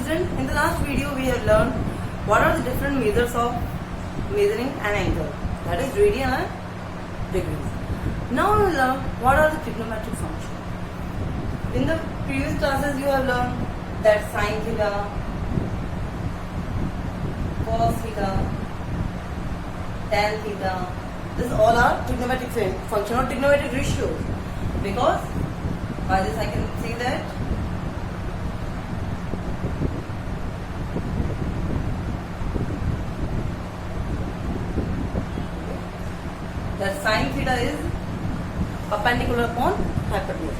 student, in the last video we have learned what are the different measures of measuring an angle, that is radian and degrees. Now we will learn what are the trigonometric functions. In the previous classes you have learned that sine theta, cos theta, tan theta, this all are trigonometric function or trigonometric ratios, because by this I can see that sine theta is perpendicular upon hypotenuse.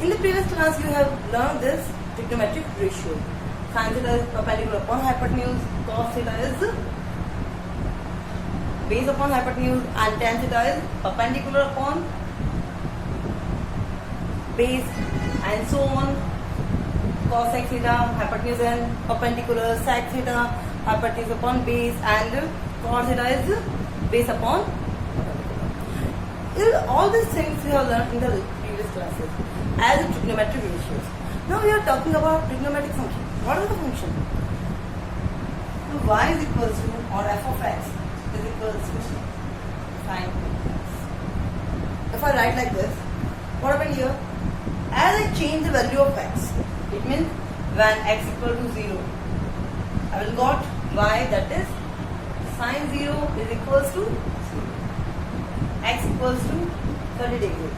In the previous class you have learned this trigonometric ratio. Sine theta is perpendicular upon hypotenuse, cos theta is base upon hypotenuse, and tan theta is perpendicular upon base, and so on. Cos x theta, hypotenuse and perpendicular, sec theta, hypotenuse upon base, and cos theta is base upon perpendicular. All these things we have learned in the previous classes as trigonometric ratios. Now we are talking about trigonometric function. What is the function? So y is equals to, or f of x is equals to sine x. If I write like this, what happened here? As I change the value of x, it means when x equal to 0, I will got y, that is sine 0 is equals to 0. X equals to 30 degrees.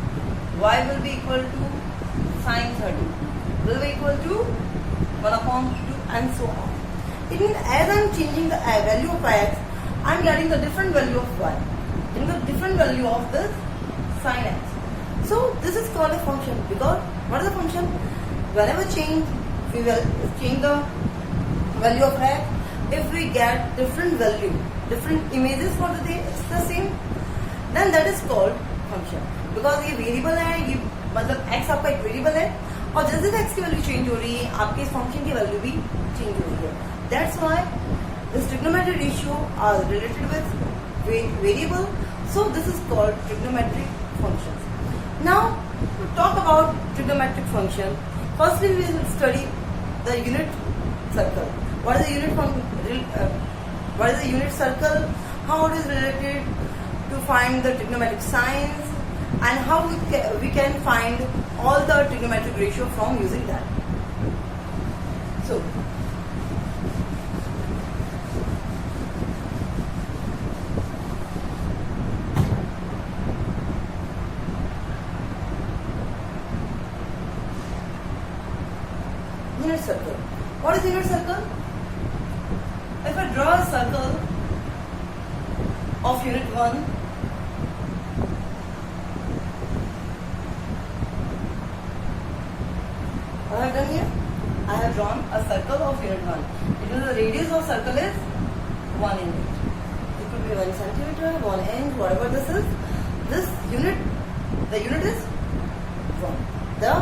Y will be equal to sine 30. Will be equal to 1 upon 2 and so on. It means as I am changing the value of x, I am getting the different value of y. In the different value of this sine x. So this is called a function, because what is the function? Whenever we will change the value of x. If we get different value, different images for the day, it's the same, then that is called function. Because ये variable है, ये मतलब x आपका एक variable है, और जैसे जैसे x की वैल्यू चेंज हो रही है, आपके इस फंक्शन की वैल्यू भी चेंज हो रही है. That's why this trigonometric ratio are related with variable. So this is called trigonometric functions. Now to talk about trigonometric function, firstly we will study the unit circle. What is the unit what is the unit circle? How it is related to find the trigonometric signs, and how we can find all the trigonometric ratio from using that. So unit circle. What is unit circle? If I draw a circle of unit 1, what I have done here? I have drawn a circle of unit 1. It means the radius of circle is 1 unit. It could be 1 centimeter, 1 inch, whatever this is. This unit, the unit is 1. The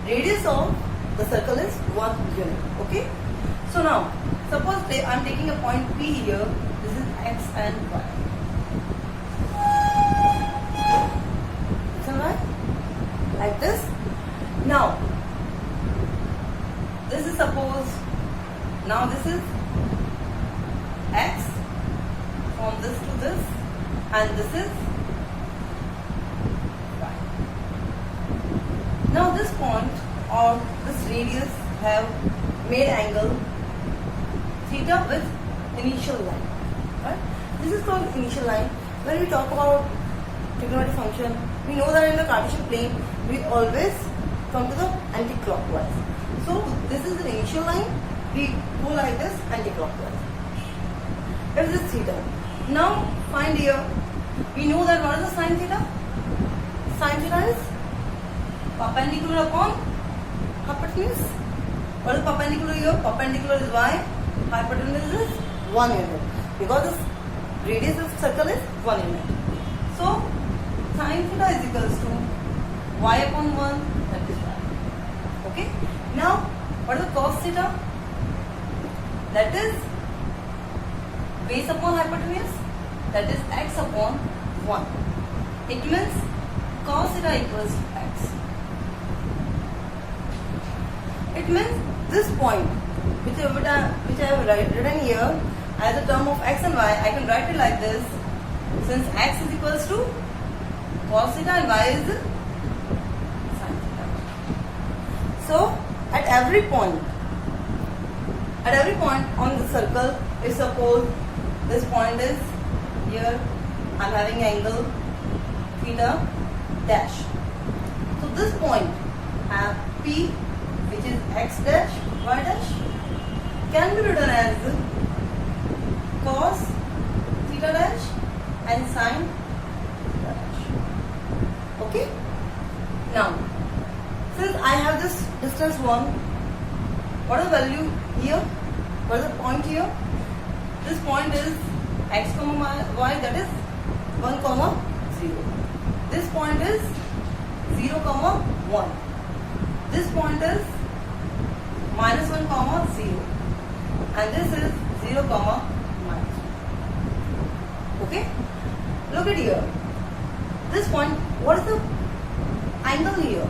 radius of the circle is 1 unit. Okay? So now, suppose I am taking a point P here. This is x and y. X and y? Like this. Now, this is suppose, now this is x from this to this, and this is y. Now this point or this radius have made angle theta with initial line. Right? This is called initial line. When we talk about trigonometric function, we know that in the Cartesian plane we always come to the anti-clockwise. So this is the initial line, we go like this anti-clockwise. If this is theta. Now find here, we know that what is the sine theta? Sine theta is perpendicular upon hypotenuse. What is perpendicular here? Perpendicular is y, hypotenuse is 1 unit. Because the radius of circle is 1 unit. So sine theta is equals to y upon 1, that is y. Okay? Now, what is the cos theta? That is base upon hypotenuse, that is x upon 1. It means cos theta equals to x. It means this point which I have written here as a term of x and y, I can write it like this. Since x is equals to cos theta and y is sin theta. So at every point on the circle, if suppose this point is here, I am having angle theta dash. So this point have P, which is x dash, y dash, can be written as cos theta dash and sin theta dash. Okay? Now, since I have this distance 1, what is the value here? What is the point here? This point is x comma y, that is 1 comma 0. This point is 0 comma 1. This point is minus 1 comma 0. And this is 0 comma minus 1. Okay? Look at here. This point, what is the angle here?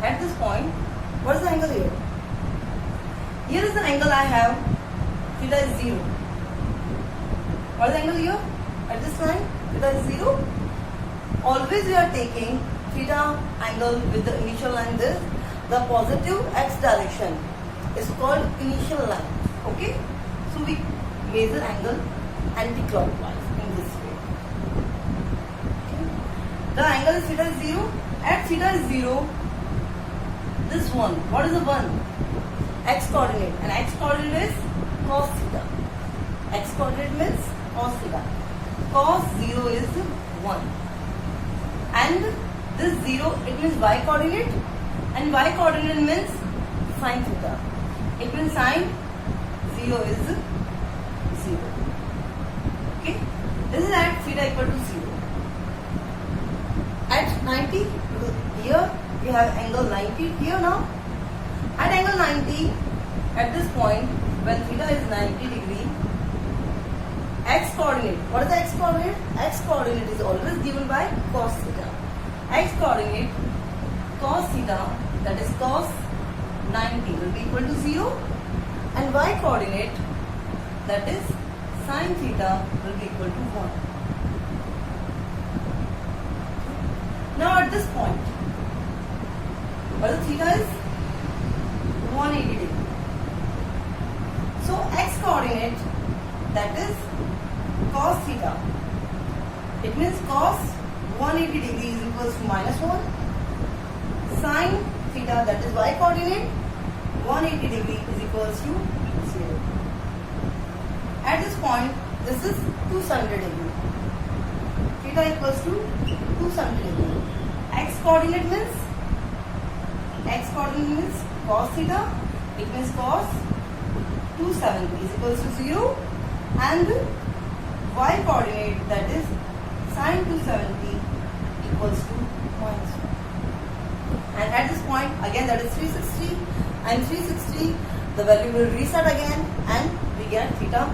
At this point, what is the angle here? Here is the angle I have. Theta is 0. What is the angle here? At this line, theta is 0. Always we are taking theta angle with the initial line this. The positive x direction is called initial line. Okay? So we measure angle anti-clockwise in this way. Okay? The angle is theta is 0. At theta is 0, this one, what is the 1? X coordinate. And x coordinate is cos theta. X coordinate means cos theta. Cos 0 is 1. And this 0, it means y coordinate, and y coordinate means sin theta. It means sin 0 is 0. Okay? This is at theta equal to 0. At 90, here we have angle 90 here now. At angle 90, at this point, when theta is 90 degree, x coordinate. What is the x coordinate? X coordinate is always given by cos theta. X coordinate cos theta, that is cos 90, will be equal to 0, and y coordinate, that is sin theta, will be equal to 1. Now at this point, what the theta is 180 degree. So x coordinate, that is cos theta. It means cos 180 degrees is equals to minus 1. Sin theta, that is y coordinate, 180 degree is equals to 0. At this point, this is 270 degree. Theta equals to 270 degree. X coordinate means cos theta. It means cos 270 is equals to 0, and y coordinate, that is sin 270 equals to minus 1. And at this point, again, that is 360, and 360, the value will reset again, and we get theta.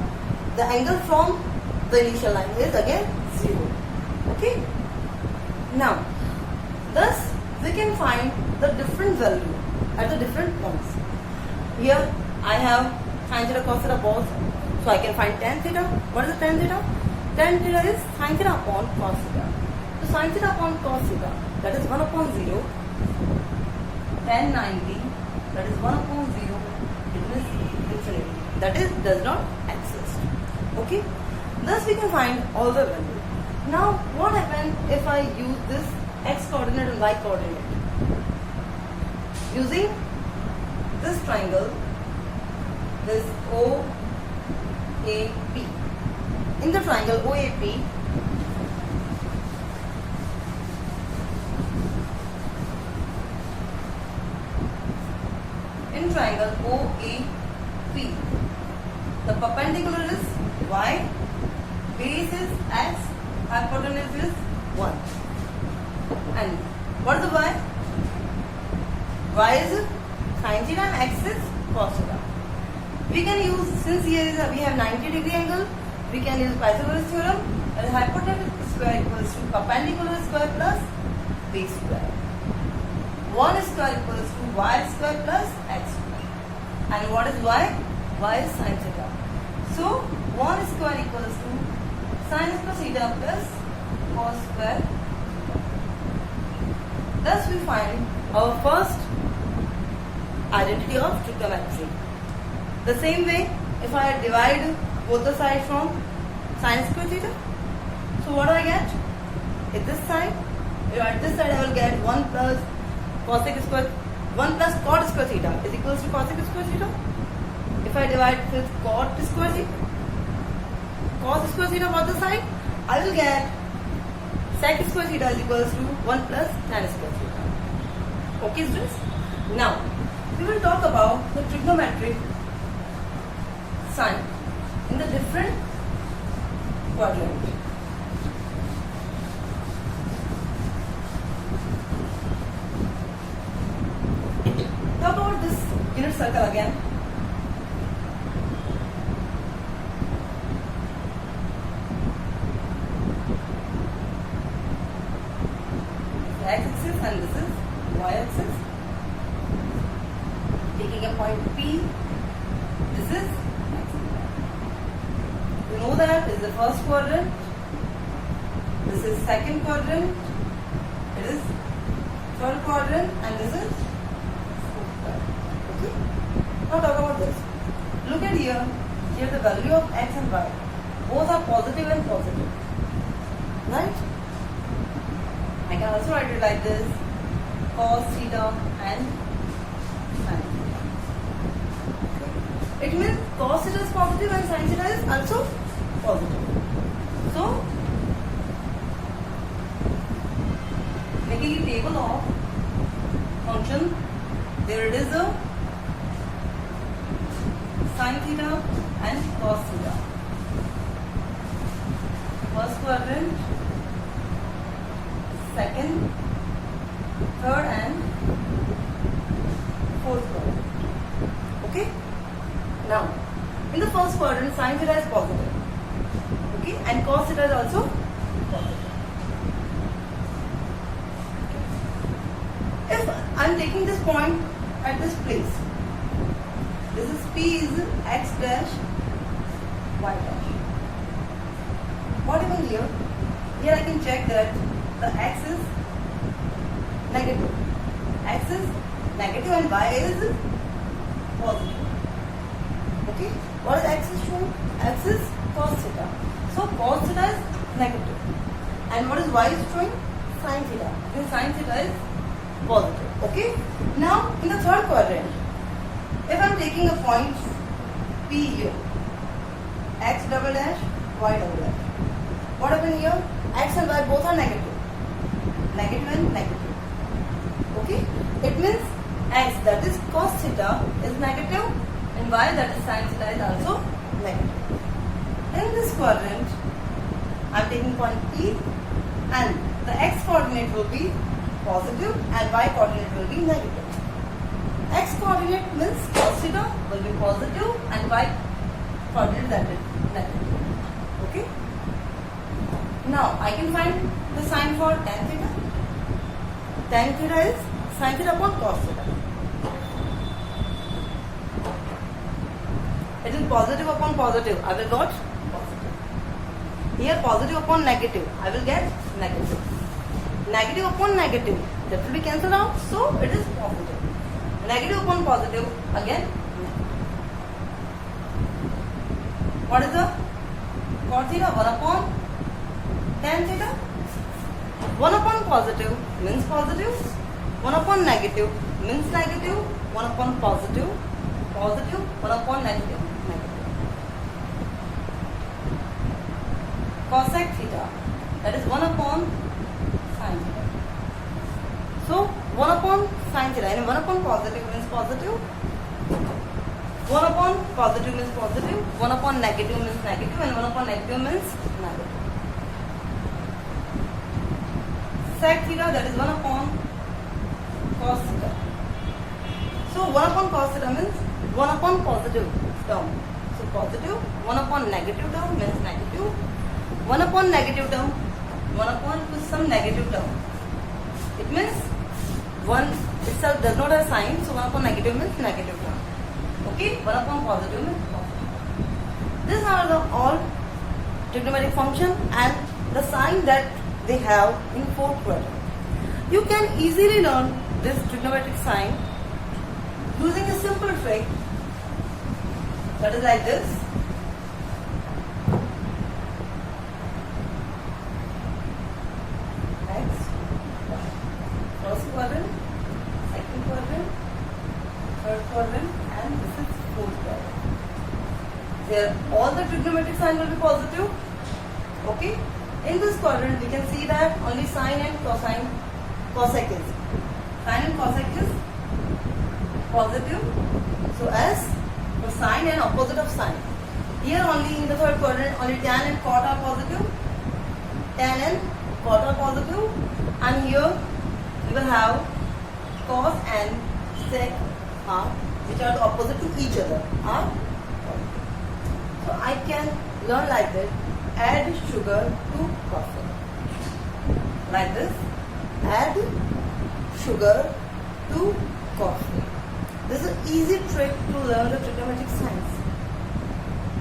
The angle from the initial line is again 0. Okay? Now, thus we can find the different value at the different points. Here I have sin theta cos theta both, so I can find tan theta. What is the tan theta? Tan theta is sin theta upon cos theta. So sin theta upon cos theta, that is 1 upon 0. Tan 90, that is 1 upon 0. It is infinity. That is does not exist. Okay? Thus we can find all the values. Now what happens if I use this x coordinate and y coordinate? Using this triangle, this OAP. In the triangle OAP, in triangle OAP, the perpendicular is y, base is x, hypotenuse is 1. And what is the y? Y is sin theta and x is cos theta. We can use, since here is we have 90 degree angle, we can use Pythagoras theorem, and hypotenuse square equals to perpendicular square plus base square. 1 square equals to y square plus x square. And what is y? Y is sin theta. So 1 square equals to sin square theta plus cos square. Thus we find our first identity of trigonometry. The same way, if I divide both the sides from sin square theta, so what do I get? At this side, at this side I will get 1 plus cosec square, 1 plus cot square theta is equals to cosec square theta. If I divide with cot square theta, cos square theta both the side, I will get sec square theta is equals to 1 plus tan square theta. Okay, students? Now, we will talk about the trigonometric sign in the different quadrant. Talk about this unit circle again. X-axis and this is y-axis. Taking a point P, this is x. You know that is the first quadrant, this is second quadrant, it is third quadrant, and this is fourth quadrant. Okay? Now talk about this. Look at here. Here the value of x and y both are positive and positive. Right? I can also write it like this: cos theta and sin theta. It means cos theta is positive and sin theta is also positive. So, making a table of function, there it is a sin theta and cos theta. First quadrant, second, third and fourth quadrant. Okay? Now, in the first quadrant, sin theta is positive. Okay? And cos theta is also positive. Okay. If I am taking this point at this place, this is P is x dash, y dash. What even here? Here I can check that the x is negative. X is negative and y is positive. Okay? What is x is shown? X is cos theta. So cos theta is negative. And what is y is showing? Sin theta. Then sin theta is positive. Okay? Now in the third quadrant, if I am taking a point P here, x double dash, y double dash. What happened here? X and y both are negative. Negative and negative. Okay? It means x, that is cos theta, is negative, and y, that is sin theta, is also negative. In this quadrant, I am taking point P, and the x coordinate will be positive and y coordinate will be negative. X coordinate means cos theta will be positive and y coordinate, that is negative. Okay? Now I can find the sign for tan theta. Tan theta is sin theta upon cos theta. It is positive upon positive. I will get positive. Here positive upon negative. I will get negative. Negative upon negative. That will be cancelled out. So it is positive. Negative upon positive. Again negative. What is the cos theta? 1 upon tan theta. 1 upon positive means positive. 1 upon negative means negative. 1 upon positive, positive. 1 upon negative, negative. Cosec theta, that is 1 upon sin theta. So 1 upon sin theta, and 1 upon positive means positive. 1 upon positive means positive. 1 upon negative means negative, and 1 upon negative means negative. Sec theta, that is 1 upon cos theta. So 1 upon cos theta means 1 upon positive term. So positive. 1 upon negative term means negative. 1 upon negative term, 1 upon some negative term. It means 1 itself does not have sign, so 1 upon negative means negative term. Okay, 1 upon positive में positive. These are the all trigonometric function and the sign that they have in fourth quadrant. You can easily learn this trigonometric sign using a simple trick that is like this. Next, first quadrant, second quadrant, third quadrant, and this is fourth quadrant. There, all the trigonometric sign will be positive. Okay. In this quadrant, we can see that only sine and cosine, cosec is. Sine and cosec is positive. So as for sine and opposite of sine. Here only in the third quadrant, only tan and cot are positive. Tan and cot are positive. And here we will have cos and sec are, which are the opposite to each other. Are so I can learn like this. Add sugar to coffee. Like this. Add sugar to coffee. This is an easy trick to learn the trigonometric signs.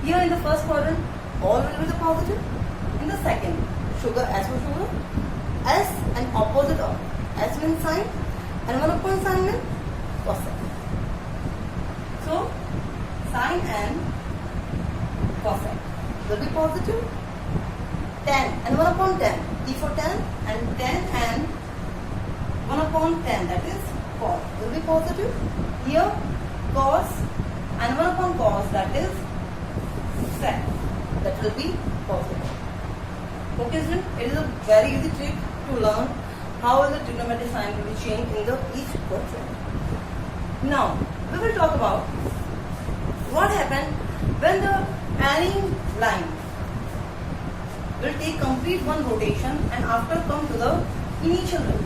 Here in the first quadrant, all will be the positive. In the second, sugar, S for sugar. S and opposite of S means sine and 1 upon sine means cosec. So, sine and cosec will be positive. Tan and 1 upon tan, T for tan, and tan and 1 upon tan, that is cos, will be positive. Here cos and 1 upon cos, that is sec, that will be positive. Okay, student, it is a very easy trick to learn how the trigonometric sign will be changed in the each quadrant. Now we will talk about what happened when the any line will take complete one rotation and after come to the initial value.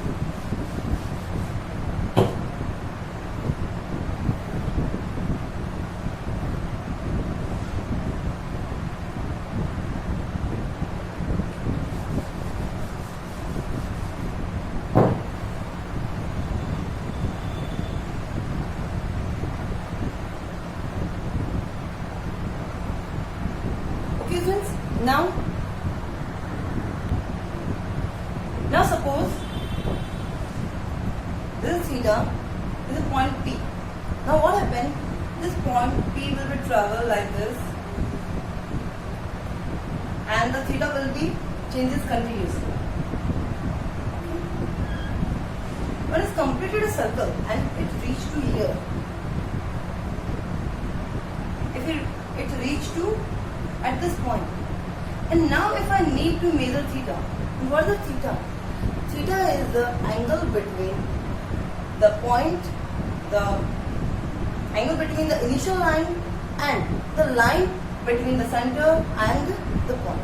Okay, students, now suppose this theta is a point P. Now what happened? This point P will be travel like this and the theta will be changes continuously. When it's completed a circle and it reached to here, if it reached to at this point, and now if I need to measure theta, what is the theta? Theta is the angle between the point, the angle between the initial line and the line between the center and the point.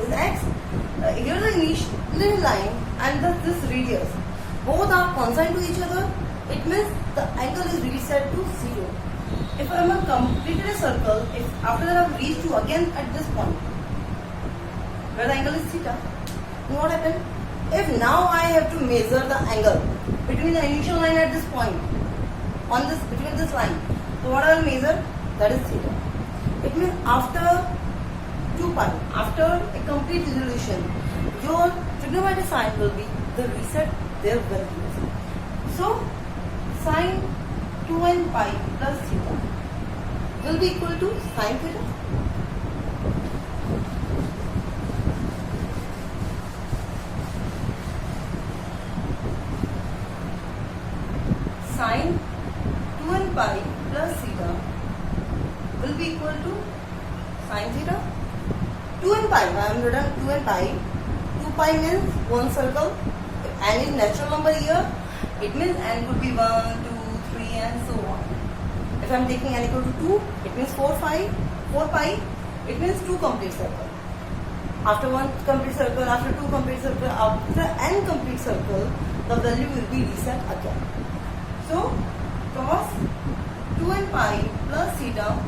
Is x. Here the initial line and this radius, both are constant to each other. It means the angle is reset to 0. If I am completed a circle, if after that I have reached to again at this point, where the angle is theta, what happened? If now I have to measure the angle between the initial line at this point, on this between this line, so what I will measure? That is theta. It means after 2 pi, after a complete resolution, your trigonometric sign will be the reset their values. So sine 2n pi plus theta will be equal to sine theta. Sine 2n pi plus theta will be equal to sine theta. 2n pi, I am written 2n pi. 2 pi means one circle. If n is natural number here, it means n could be 1, 2, 3 and so on. If I am taking n equal to 2, it means 4 pi, it means 2 complete circle. After 1 complete circle, after 2 complete circle, after n complete circle, the value will be reset again. So cos 2n pi plus theta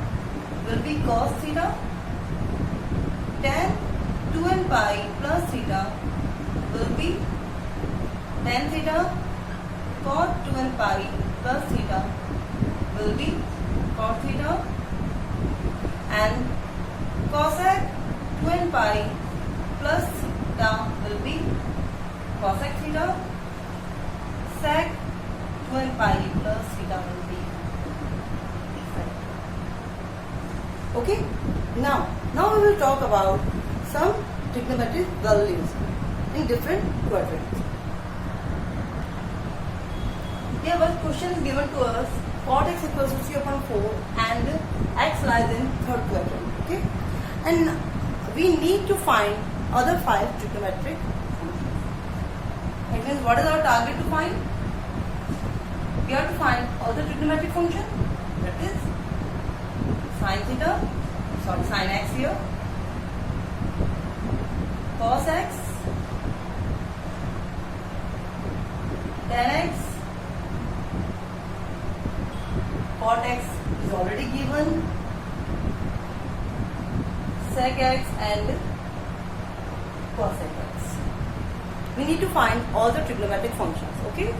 will be cos theta. Tan 2n pi plus theta will be tan theta. Cot 2n pi plus theta will be cot theta, and cosec 2n pi plus theta will be cosec theta, sec 2n pi plus theta will be sec. Okay, now we will talk about some trigonometric values in different quadrants. Here one question is given to us, cot x equals to 3 upon 4 and x lies in third quadrant. Okay, and we need to find other 5 trigonometric functions. It means what is our target to find? We have to find other trigonometric function, that is sin theta, sorry sin x here, cos x, tan x, cot x is already given, sec x and cosec x. We need to find all the trigonometric functions. Okay.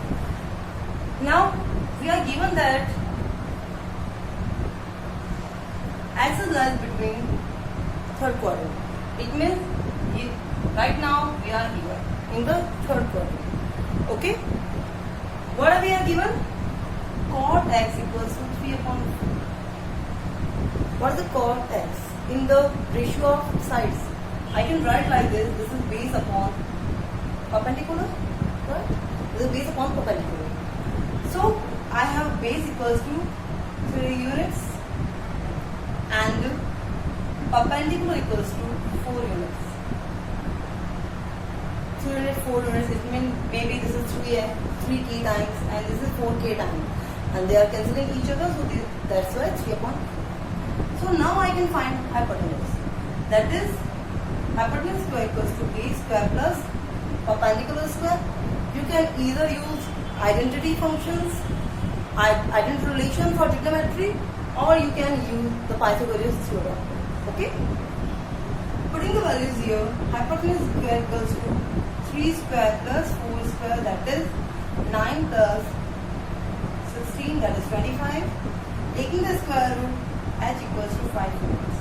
Now we are given that axis lies between third quadrant. It means right now we are here in the third quadrant. Okay. What are we given? Cot x equals to 3 upon 4. What is the cot x? In the ratio of sides, I can write like this. This is base upon perpendicular. Right? This is base upon perpendicular. So I have base equals to 3 units and perpendicular equals to 4 units. 3 units, 4 units, it means maybe this is 3k times and this is 4k times, and they are cancelling each other, so that's why 3 upon 4. So now I can find hypotenuse. That is hypotenuse square equals to base square plus perpendicular square. You can either use identity functions, identity relation for trigonometry, or you can use the Pythagorean theorem. Okay? Putting the values here, hypotenuse square equals to 3 square plus 4 square, that is 9 plus 16, that is 25. Taking the square root, h equals to 5 units.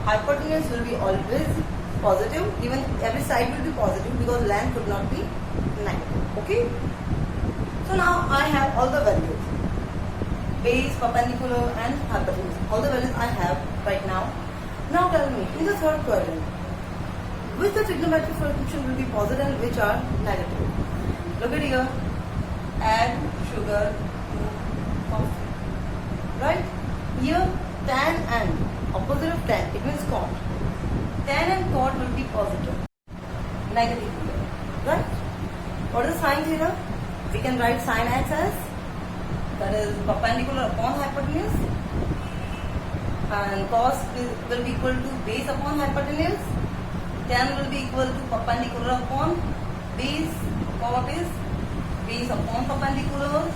Hypotenuse will be always positive, even every side will be positive because length could not be negative. Okay? So now I have all the values, base, perpendicular and hypotenuse. All the values I have right now. Now tell me, in the third quadrant, which the trigonometric function will be positive and which are negative? Look at here, add sugar to coffee. Right? Here, tan and opposite of tan, it means cot. Tan and cot will be positive. Negative here. Right? What is sine theta? We can write sin x as, that is perpendicular upon hypotenuse, and cos will be equal to base upon hypotenuse, tan will be equal to perpendicular upon base, cot is base upon perpendicular,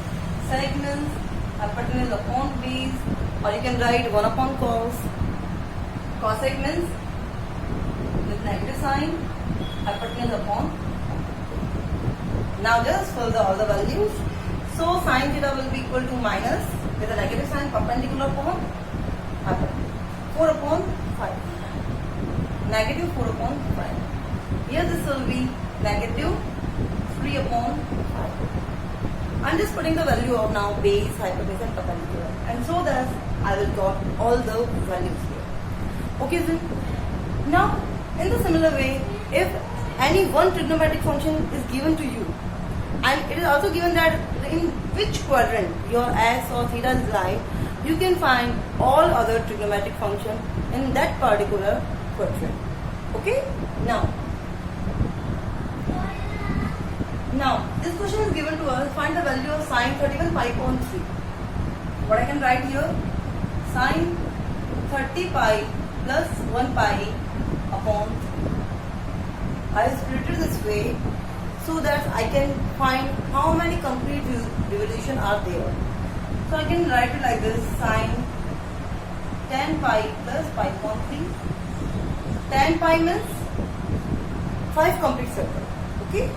sec means hypotenuse upon base, or you can write 1 upon cos, cosec means with negative sign, hypotenuse upon. Now just fill all the values. So sin theta will be equal to minus with a negative sign, perpendicular upon hypotenuse, 4 upon 5, negative 4 upon 5. Here this will be negative 3 upon 5. I'm just putting the value of now base, hypotenuse and perpendicular, and so that I will got all the values here. Okay, so now in the similar way, if any one trigonometric function is given to you, and it is also given that in which quadrant your x or theta lies, you can find all other trigonometric functions in that particular quadrant. Okay? Now this question is given to us, find the value of sine 31 pi upon 3. What I can write here? Sine 30 pi plus 1 pi upon 3. I have split it this way so that I can find how many complete revolutions are there. So I can write it like this, sine 10 pi plus pi upon 3. 10 pi means 5 complete circles. Okay?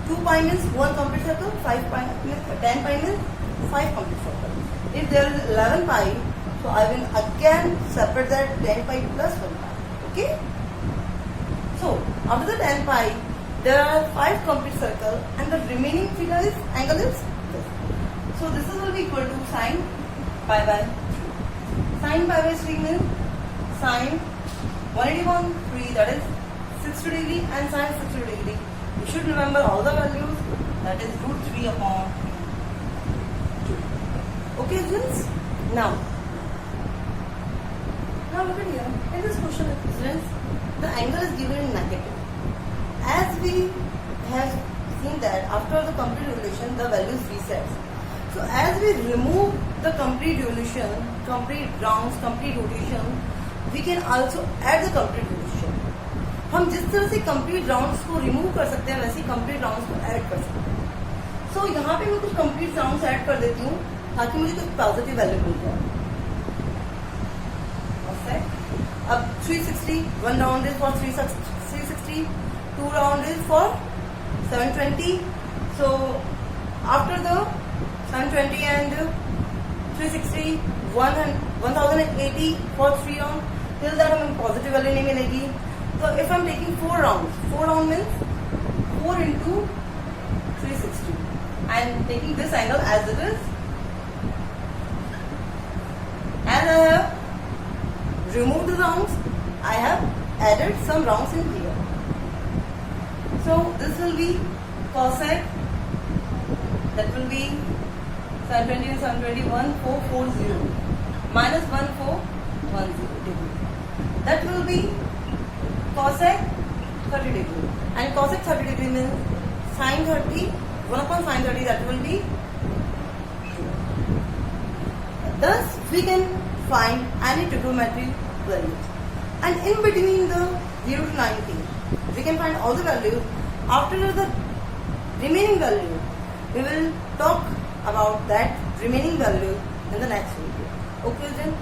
2 pi means 1 complete circle, 5 pi means 10 pi means 5 complete circles. If there is 11 pi, so I will again separate that 10 pi plus 1 pi. Okay? So after the 10 pi, there are 5 complete circles and the remaining figure is angle is this. So this will be equal to sine pi by 3. Sine pi by 3 means sine 180/3, that is 60 degree, and sine 60 degree. You should remember all the values, that is root 3 upon 2. Okay, students? Now look at here. In this question, students, the angle is given in negative. As we have seen that after the complete revolution, the values resets. So as we remove the complete revolution, complete rounds, complete rotation, we can also add the complete revolution. हम जिस तरह से complete rounds को remove कर सकते हैं, वैसे ही complete rounds को add कर सकते हैं. So यहाँ पे मैं कुछ complete rounds add कर देती हूँ ताकि मुझे कुछ positive value मिल जाए. अब 360, one round is for 360, 2 round is for 720. So after the 720 and 360, 1080 for 3 round. Till that हमें positive value नहीं मिलेगी. So if I'm taking 4 rounds, 4 round means 4 into 360. And taking this angle as it is. As I have removed the rounds, I have added some rounds in here. So this will be cosec, that will be 720 and 720, 1440 minus 1410 degree. That will be cosec 30 degree. And cosec 30 degree means sine 30, 1 upon sine 30, that will be 2. Thus we can find any trigonometric values. And in between the 0 to 90, we can find all the values. After the remaining value, we will talk about that remaining value in the next video. Okay then?